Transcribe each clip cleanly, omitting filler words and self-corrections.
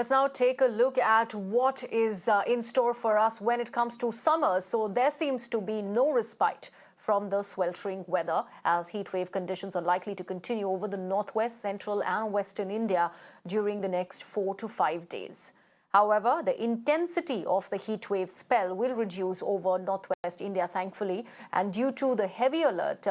Let's now take a look at what is in store for us when it comes to summer. So there seems to be no respite from the sweltering weather, as heatwave conditions are likely to continue over the northwest, central and western India during the next 4 to 5 days. However, the intensity of the heatwave spell will reduce over northwest India, thankfully. And due to the heavy alert,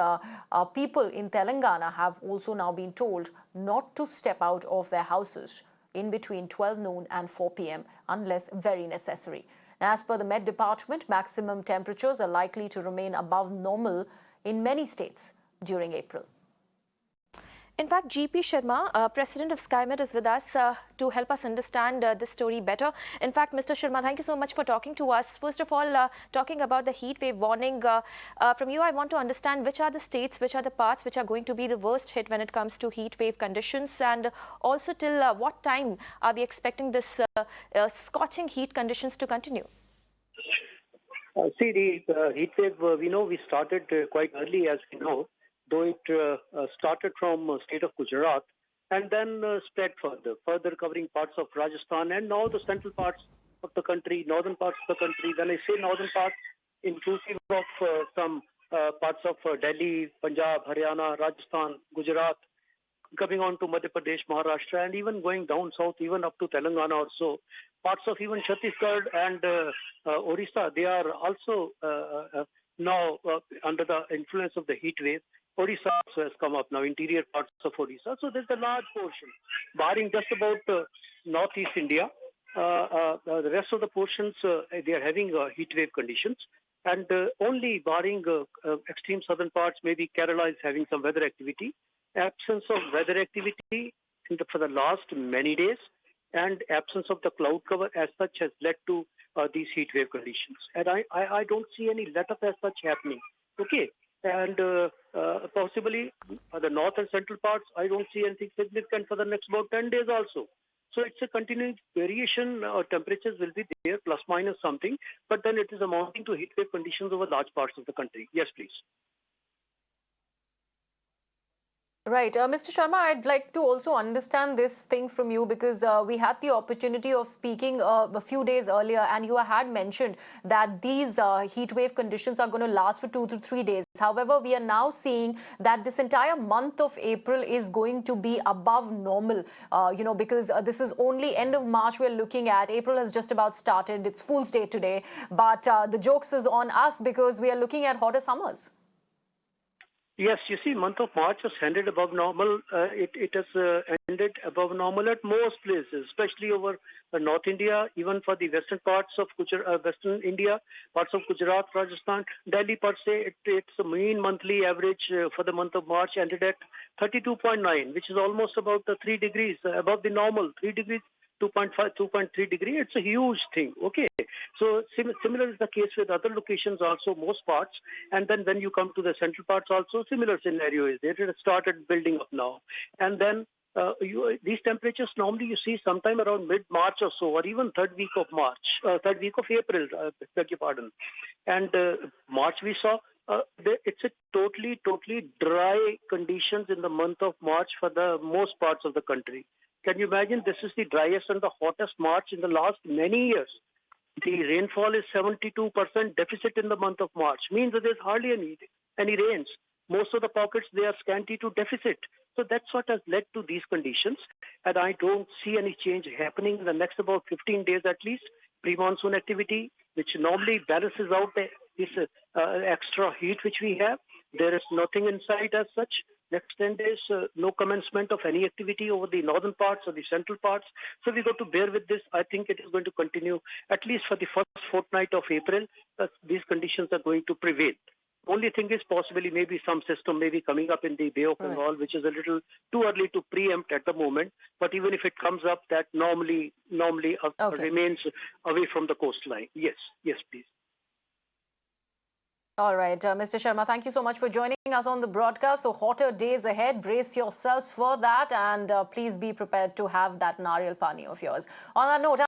people in Telangana have also now been told not to step out of their houses in between 12 noon and 4 p.m. unless very necessary. As per the Met Department, maximum temperatures are likely to remain above normal in many states during April. In fact, GP Sharma, President of Skymet, is with us to help us understand this story better. In fact, Mr. Sharma, thank you so much for talking to us. First of all, talking about the heat wave warning, from you, I want to understand which are the states, which are the parts which are going to be the worst hit when it comes to heat wave conditions, and also till what time are we expecting this scorching heat conditions to continue? See, the heat wave, we started quite early, as we know. Though it started from state of Gujarat and then spread further covering parts of Rajasthan and now the central parts of the country, northern parts of the country. When I say northern parts, inclusive of some parts of Delhi, Punjab, Haryana, Rajasthan, Gujarat, coming on to Madhya Pradesh, Maharashtra, and even going down south, even up to Telangana or so. Parts of even Chhattisgarh and Orissa, they are also now under the influence of the heat wave. Odisha also has come up now, interior parts of Odisha. So there's a large portion, barring just about northeast India. The rest of the portions, they are having heat wave conditions. And only barring extreme southern parts, maybe Kerala is having some weather activity. Absence of weather activity for the last many days and absence of the cloud cover as such has led to these heat wave conditions. And I don't see any let-up as such happening. Okay. And possibly the north and central parts, I don't see anything significant for the next about 10 days also. So it's a continuing variation. Temperatures will be there, plus minus something, but then it is amounting to heat wave conditions over large parts of the country. Yes, please. Right. Mr. Sharma, I'd like to also understand this thing from you because we had the opportunity of speaking a few days earlier and you had mentioned that these heat wave conditions are going to last for 2 to 3 days. However, we are now seeing that this entire month of April is going to be above normal, because this is only end of March we're looking at. April has just about started. It's Fool's Day today. But the jokes is on us because we are looking at hotter summers. Yes, you see, month of March has ended above normal. It has ended above normal at most places, especially over North India, even for the western parts of Western India, parts of Gujarat, Rajasthan, Delhi per se. It's a mean monthly average for the month of March ended at 32.9, which is almost about 3 degrees above the normal, 3 degrees. 2.5, 2.3 degree, it's a huge thing. Okay. So similar is the case with other locations also, most parts. And then when you come to the central parts also, similar scenario is there. It has started building up now. And then these temperatures normally you see sometime around mid-March or so, or even third week of April, beg your pardon. And March we saw, it's a totally dry conditions in the month of March for the most parts of the country. Can you imagine? This is the driest and the hottest March in the last many years. The rainfall is 72% deficit in the month of March. Means that there's hardly any rains. Most of the pockets, they are scanty to deficit. So that's what has led to these conditions. And I don't see any change happening in the next about 15 days at least. Pre-monsoon activity, which normally balances out this extra heat which we have. There is nothing in sight as such. Next 10 days, no commencement of any activity over the northern parts or the central parts. So we got to bear with this. I think it is going to continue at least for the first fortnight of April. These conditions are going to prevail. Only thing is possibly maybe some system may be coming up in the Bay of Bengal, which is a little too early to preempt at the moment. But even if it comes up, that normally remains away from the coastline. Yes, please. All right, Mr. Sharma, thank you so much for joining us on the broadcast. So hotter days ahead, brace yourselves for that, and please be prepared to have that Nariyal Pani of yours. On that note,